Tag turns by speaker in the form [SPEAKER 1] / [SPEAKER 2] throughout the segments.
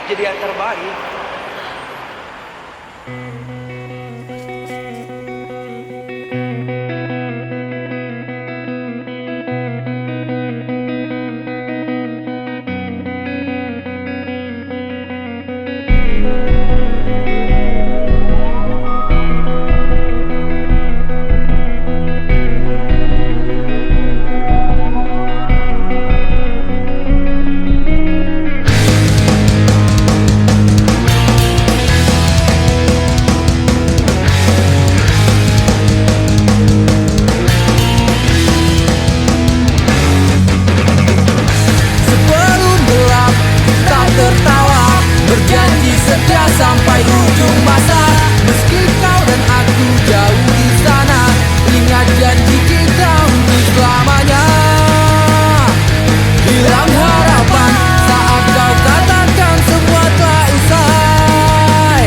[SPEAKER 1] jadi yang terbaik.
[SPEAKER 2] Berjanji setia sampai ujung masa. Meski kau dan aku jauh di sana, ingat janji kita untuk selamanya. Hilang harapan saat kau katakan semua telah usai.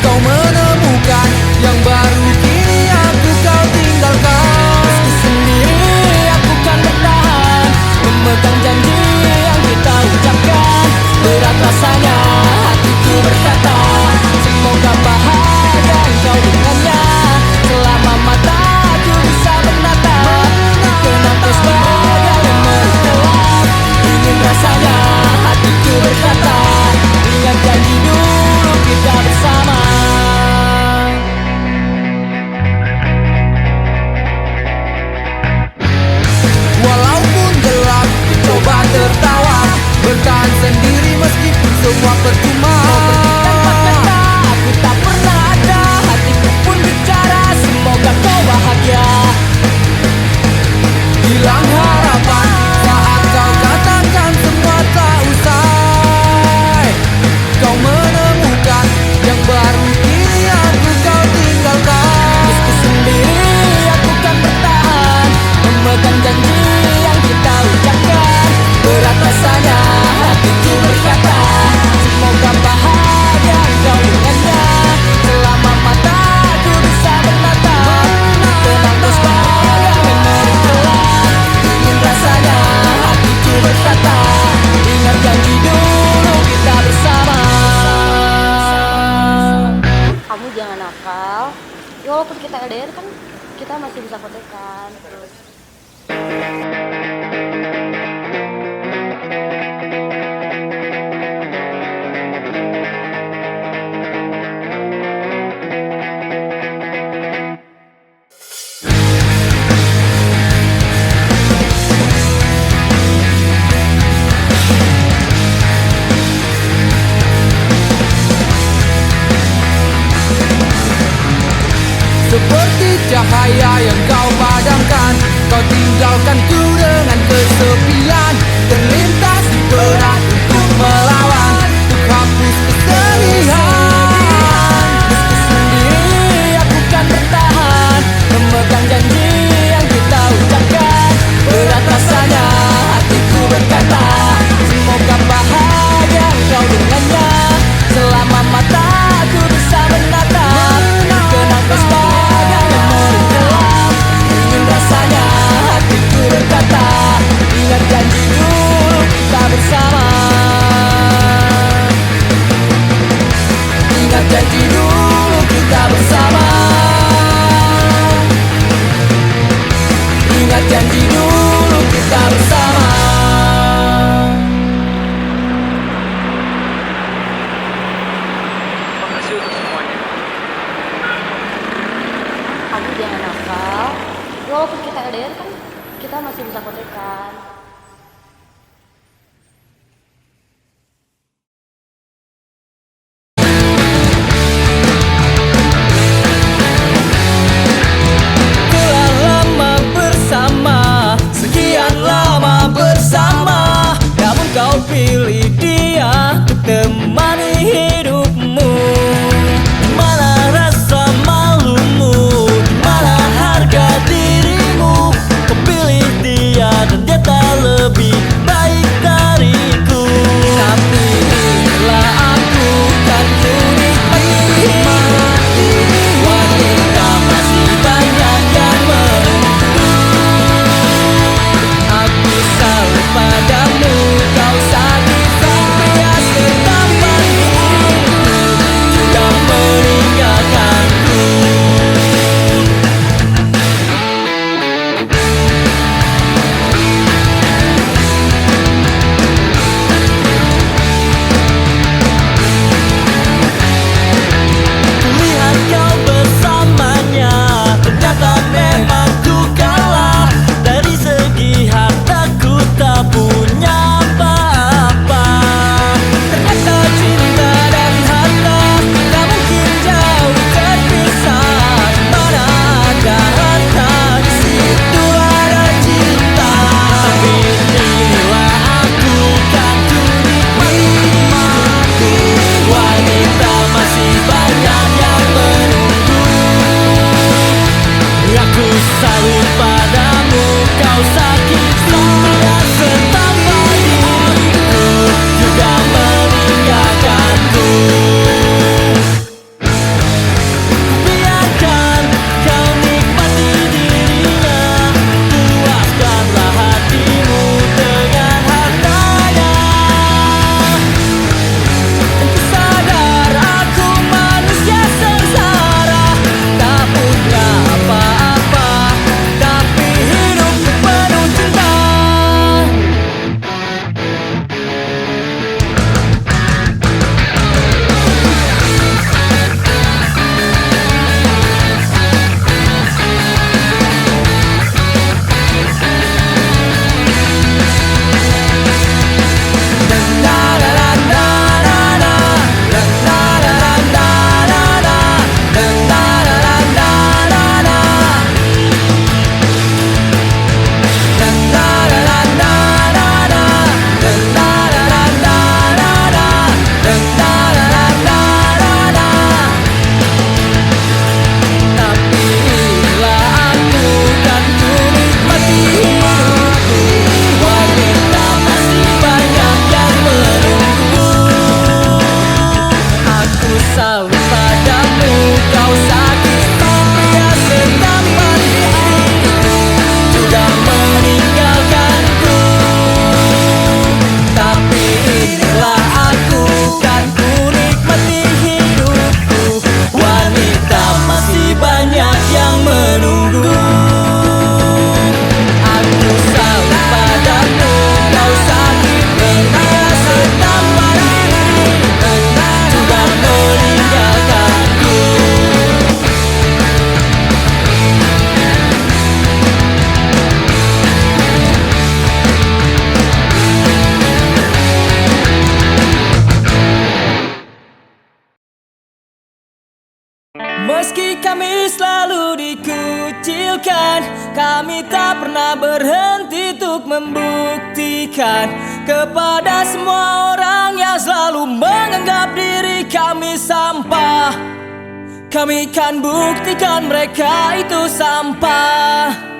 [SPEAKER 2] Kau menemukan yang baru, kini aku kau tinggalkan. Meski sendiri aku kan bertahan, memegang janji yang kita ucapkan. Berat rasanya hatiku berkata, semoga bahagia engkau dengannya. Selama mataku bisa menatap, kenang kau sebagai memori gelap. Ingin rasanya hatiku berkata, ingat janji dulu kita bersama. Walaupun gelap, coba tertawa, bertahan sendiri meskipun semua percuma. Kau pergi tanpa kata, aku tak pernah ada. Hatiku pun bicara, semoga kau bahagia. Hilang harapan saat kau katakan semua tak usai. Kau menemukan yang baru, kini aku kau tinggalkan. Meski sendiri aku kan bertahan, memegang janji yang kita ucapkan. Berat rasanya hatiku berkata, semoga bahagia engkau dengannya. Selama mataku bisa menatap, tenang terus bahagia memori gelap. Ingin rasanya hatiku berkata, ingat janji dulu kita bersama.
[SPEAKER 3] Kamu jangan nakal. Ya, walaupun kita LDR kan kita masih bisa kontekan terus.
[SPEAKER 2] Seperti cahaya yang kau padamkan, kau tinggalkanku dengan kesepian. Terlintas di berat untuk melawan, untuk hapus kesedihan. Meski sendiri aku kan bertahan, memegang janji yang kita ucapkan. Berat rasanya hatiku berkata, semoga bahagia engkau dengannya. Selama mataku bisa menatap, kenang kau sebagai memori gelap. Ingin rasanya hatiku berkata, ingat janji dulu kita bersama. Ingat janji dulu kita bersama. Ingat janji dulu kita bersama.
[SPEAKER 1] Makasih untuk semuanya.
[SPEAKER 3] Kamu jangan nakal. Ya, walaupun kita LDR kan kita masih bisa kontekan.
[SPEAKER 2] Telah lama bersama, sekian lama bersama, namun kau pilih dia untuk temani hidupmu. Mana rasa malumu, mana harga dirimu. Kau pilih dia dan dia tak dikucilkan, kami tak pernah berhenti untuk membuktikan kepada semua orang yang selalu menganggap diri kami sampah. Kami kan buktikan mereka itu sampah.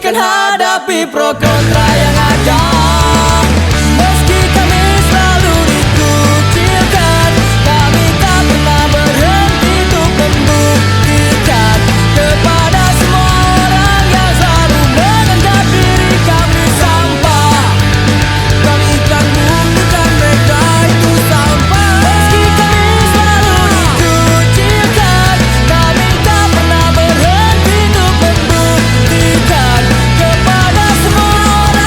[SPEAKER 2] Hadapi pro kontra yang ada. Meski kami selalu dikucilkan, kami tak pernah berhenti untuk membuktikan kepada semua orang yang selalu menganggap diri kami sampah. Kami kan buktikan mereka itu sampah. Meski kami selalu dikucilkan, kami tak pernah berhenti untuk membuktikan kepada semua orang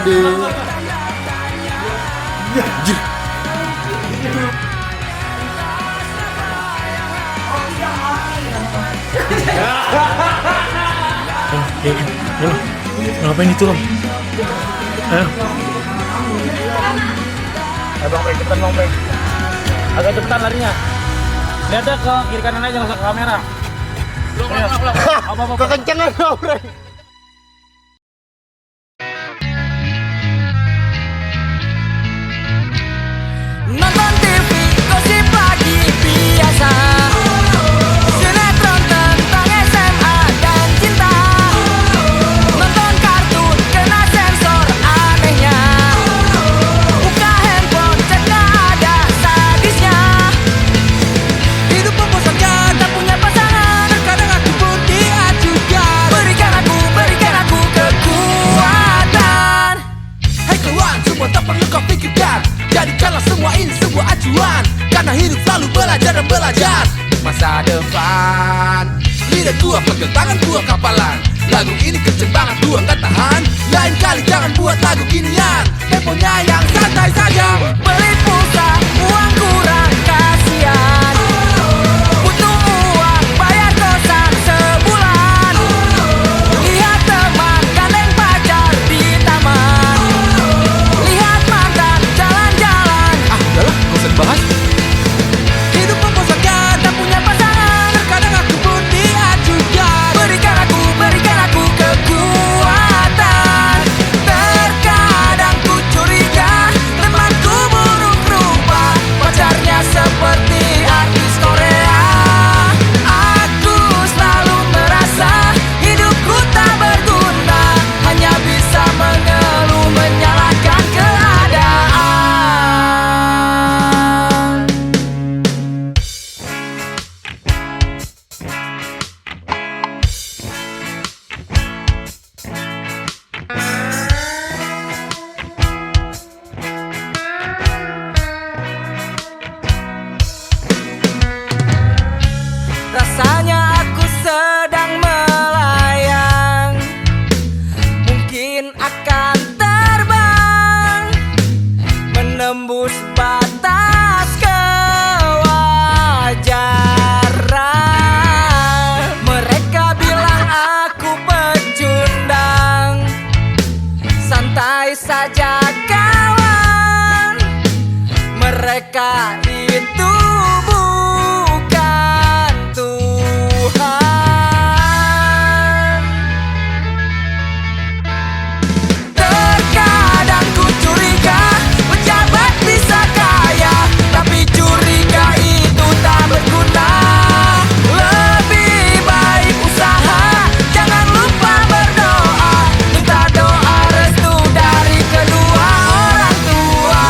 [SPEAKER 4] Aduh. Anjir. Ngapain itu, Om? Ayo.
[SPEAKER 5] Bang Peng, cepetan Bang Peng. Agak cepetan larinya. Lihatnya ke kiri kanan aja, nggak usah ke kamera. Apa-apa.
[SPEAKER 4] Kekencengan, Bang Peng.
[SPEAKER 2] Nonton TV, gosip lagi biasa. Sinetron tentang SMA dan cinta. Nonton kartun kena sensor anehnya. Buka handphone cek gak ada sadisnya. Hidup membosankan, tak punya pasangan. Terkadang aku pun diajukan. Berikan aku kekuatan. Hai kawan, semua tak perlu kau pikirkan. Jadikanlah semua ini sebuah acuan. Karena hidup selalu belajar dan belajar masa depan. Lidah gua pegang tangan gua kapalan. Lagu ini kenceng banget gua gak tahan. Lain kali jangan buat lagu ginian. Temponya yang santai saja. Beli pulsa, uang kurang kasihan. Butuh uang, bayar kosan sebulan. Lihat teman gandeng pacar di taman. Lihat mantan jalan-jalan. Ah, udahlah, gak usah dibahas. Hidup membosankan, tak punya pasangan. Terkadang aku pun diajukan. Berikan aku kekuatan. Terkadang ku curiga temanku buruk rupa. Pacarnya seperti artis Korea. Aku selalu merasa hidupku tak berguna. Hanya bisa mengeluh menyalahkan keadaan. Rasanya aku sedang melayang. Mungkin akan terbang menembus batas kewajaran. Mereka bilang aku pecundang. Santai saja kawan. Mereka itu bukan Tuhan. Terkadang ku curiga pejabat bisa kaya, tapi curiga itu tak berguna. Lebih baik usaha, jangan lupa berdoa. Minta doa restu dari kedua orang tua.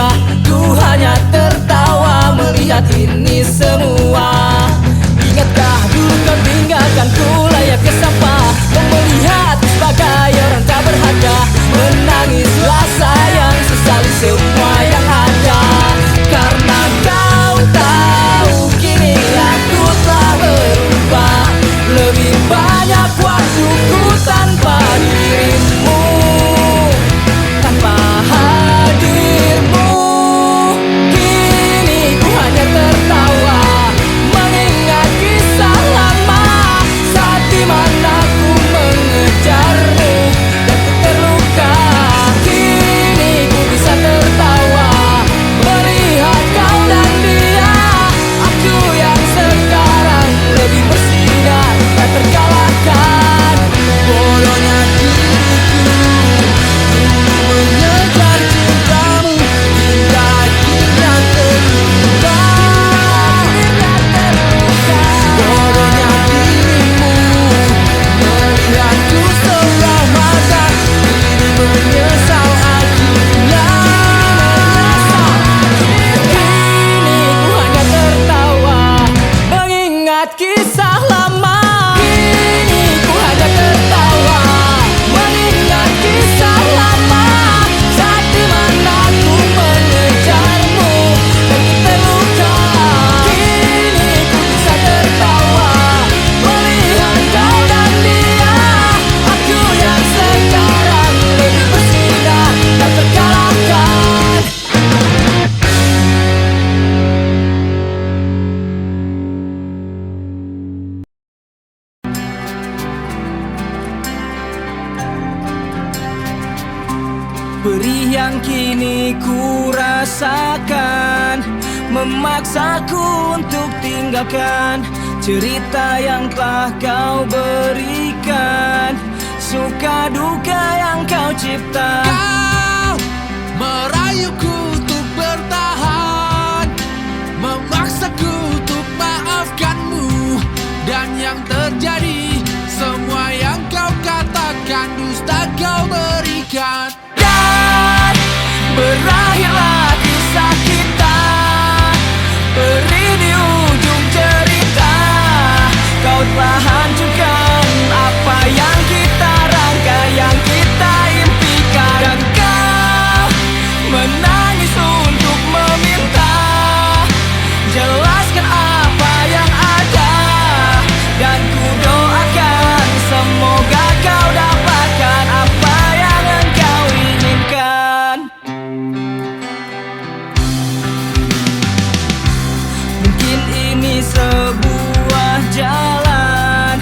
[SPEAKER 2] berharga. Ku hanya tertawa melihat ini semua. Ingatkah dulu kau tinggalkan ku layak ke sampah? Kau melihat sebagai orang tak berharga. Menangislah sayang, sesali semua yang ada. Karena kau tahu kini aku telah berubah. Lebih banyak waktuku tanpa dirimu, tanpa hadirmu. Kini ku hanya tertawa mengingat kisah lama, saat dimana ku mengejarmu dan ku terluka. Kini ku bisa tertawa melihat kau dan dia. Aku yang sekarang lebih bersinar tak terkalahkan. Bodohnya diriku mengejar cintamu hingga akhirnya terluka. Bodohnya dirimu melihatku sebelah mata. Kini menyesal akhirnya. Kini ku hanya tertawa mengingat kisah lama. Kini ku hanya tertawa mengingat kisah lama, saat dimana ku mengejarmu dan ku terluka. Kini ku bisa tertawa melihat kau dan dia. Aku yang sekarang lebih bersinar tak terkalahkan. Perih yang kini ku rasakan memaksaku untuk tinggalkan cerita yang telah kau berikan, suka duka yang kau cipta.
[SPEAKER 6] Kau merayuku untuk bertahan, memaksaku untuk maafkanmu. Dan yang terjadi, semua yang kau katakan dusta kau berikan.
[SPEAKER 2] Dan berakhirlah kisah kita, perih di ujung cerita. Kau telah hancurkan apa yang kita rangkai, yang kita impikan. Dan kau menangis untuk meminta, jelaskan apa yang ada. Dan ku doakan semoga kau dapatkan apa yang engkau inginkan. Mungkin ini sebuah jalan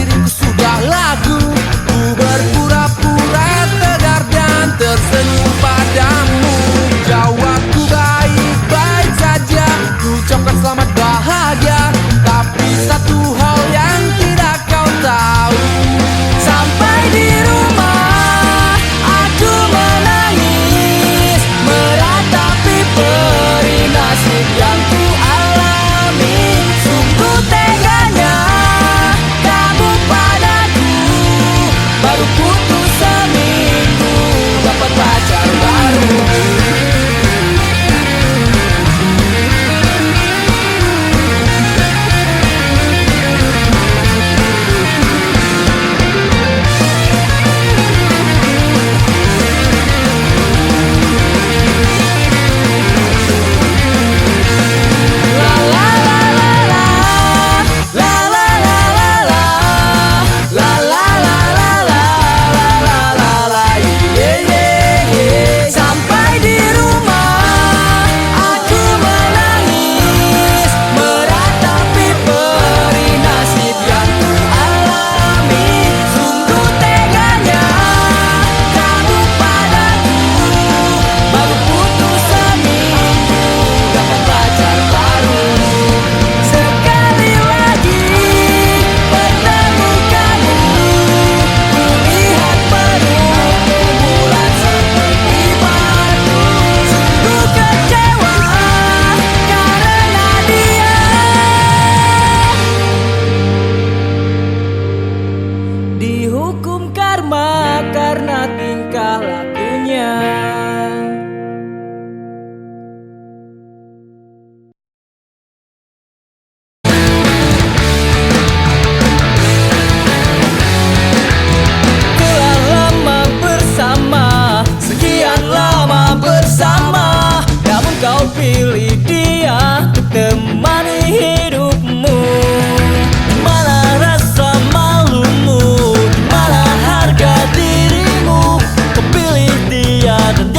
[SPEAKER 6] diriku sudah lagu. Ku berpura-pura tegar dan tersenyum padamu. Jawabku baik-baik saja, ku ucapkan selamat bahagia. Tapi satu hal yang tidak kau tahu, sampai di rumah aku menangis, meratapi perih nasib yang ku alami. Sungguh teganya kamu padaku, baru putus seminggu dapat pacar baru. Sampai di rumah aku menangis, meratapi perih nasib yang ku alami. Sungguh teganya kamu padaku, baru putus seminggu dapat pacar baru. Sekali lagi bertemu kamu, ku lihat penuh bulan seperti batu. Sungguh kecewa karena dia dihukum karma karena tingkah lakunya. Telah lama bersama, sekian lama bersama, namun kau pilih dia untuk temani hidupmu. Mana rasa malumu, mana harga dirimu, kau pilih dia dan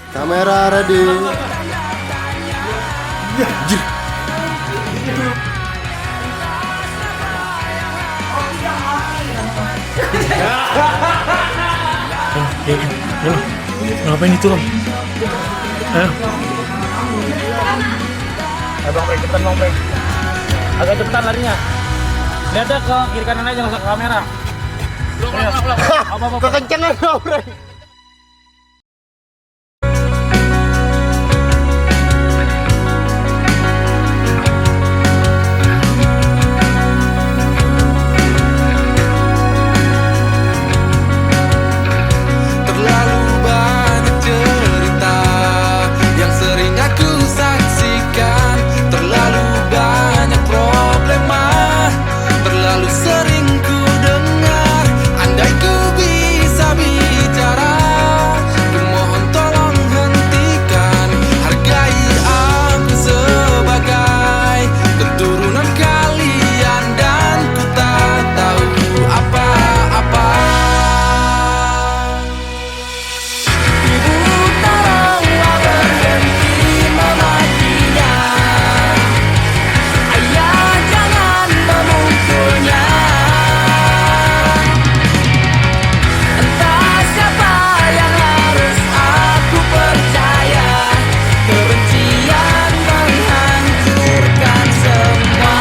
[SPEAKER 7] Kamera ready.
[SPEAKER 4] Ayo, ngapain itu Bang? Ayo.
[SPEAKER 5] Bang Bray, cepetan Bang Bray. Agak cepetan larinya. Lihatnya ke kiri kanan aja, nggak usah ke kamera. Belum.
[SPEAKER 7] Kekencengan Bang Bray.
[SPEAKER 2] Terlalu banyak cerita yang sering aku saksikan, terlalu banyak problema, terlalu sering ku dengar. Andai ku bisa bicara, ku mohon tolong hentikan. Hargai aku sebagai keturunan kalian, dan ku tak tahu apa-apa. Ibu tolonglah berhenti memakinya, ayah jangan memukulnya. Entah siapa yang harus aku percaya, kebencian menghancurkan semua.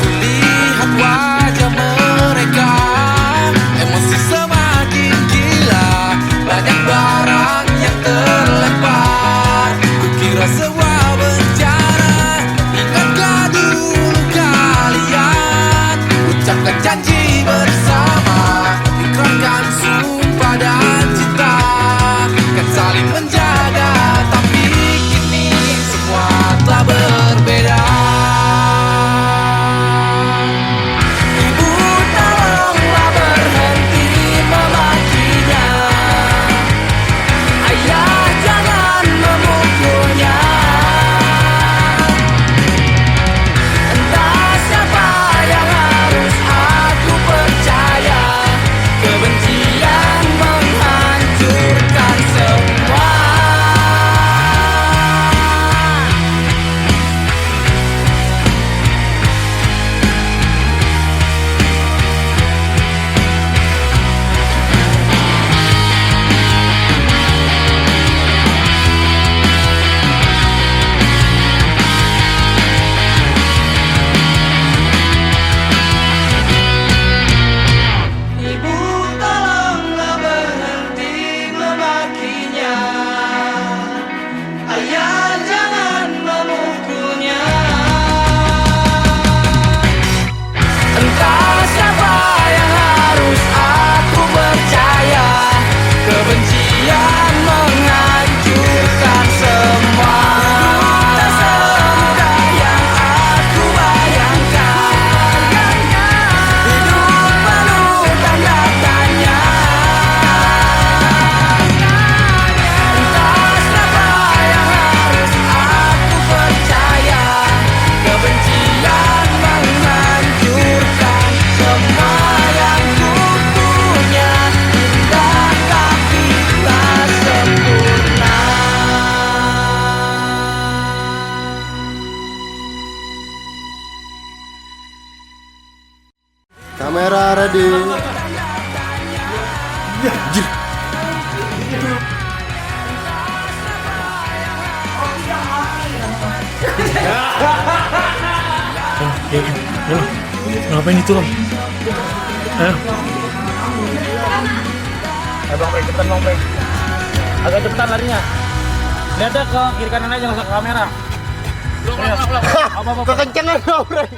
[SPEAKER 2] Kulihat wajah mereka, emosi semakin gila. Banyak barang yang terlempar, kukira sebuah bencana. Ingatkah dulu kalian ucapkan janji bersama, ikrarkan sumpah dan cinta, kan saling menjaga. Tapi kini semua telah berbeda. Ibu tolonglah berhenti memakinya, ayah jangan memukulnya. Entah siapa yang harus aku percaya, kebencian menghancurkan semua. Ibu tolonglah berhenti memakinya, ayah jangan memukulnya. Entah siapa yang harus aku percaya, kebencian menghancurkan semua. Tak semudah yang aku bayangkan, hidup penuh tanda tanya. Entah siapa yang harus aku percaya, kebencian menghancurkan semua yang ku punya. Indah tapi tak sempurna.
[SPEAKER 7] Kamera ready.
[SPEAKER 4] Ayo, ngapain itu Bang? Ayo.
[SPEAKER 5] Bang Bray, cepetan Bang Bray. Agak cepetan larinya. Lihatnya ke kiri kanan aja, nggak usah ke kamera. Belum.
[SPEAKER 7] Kekencengan Bang Bray.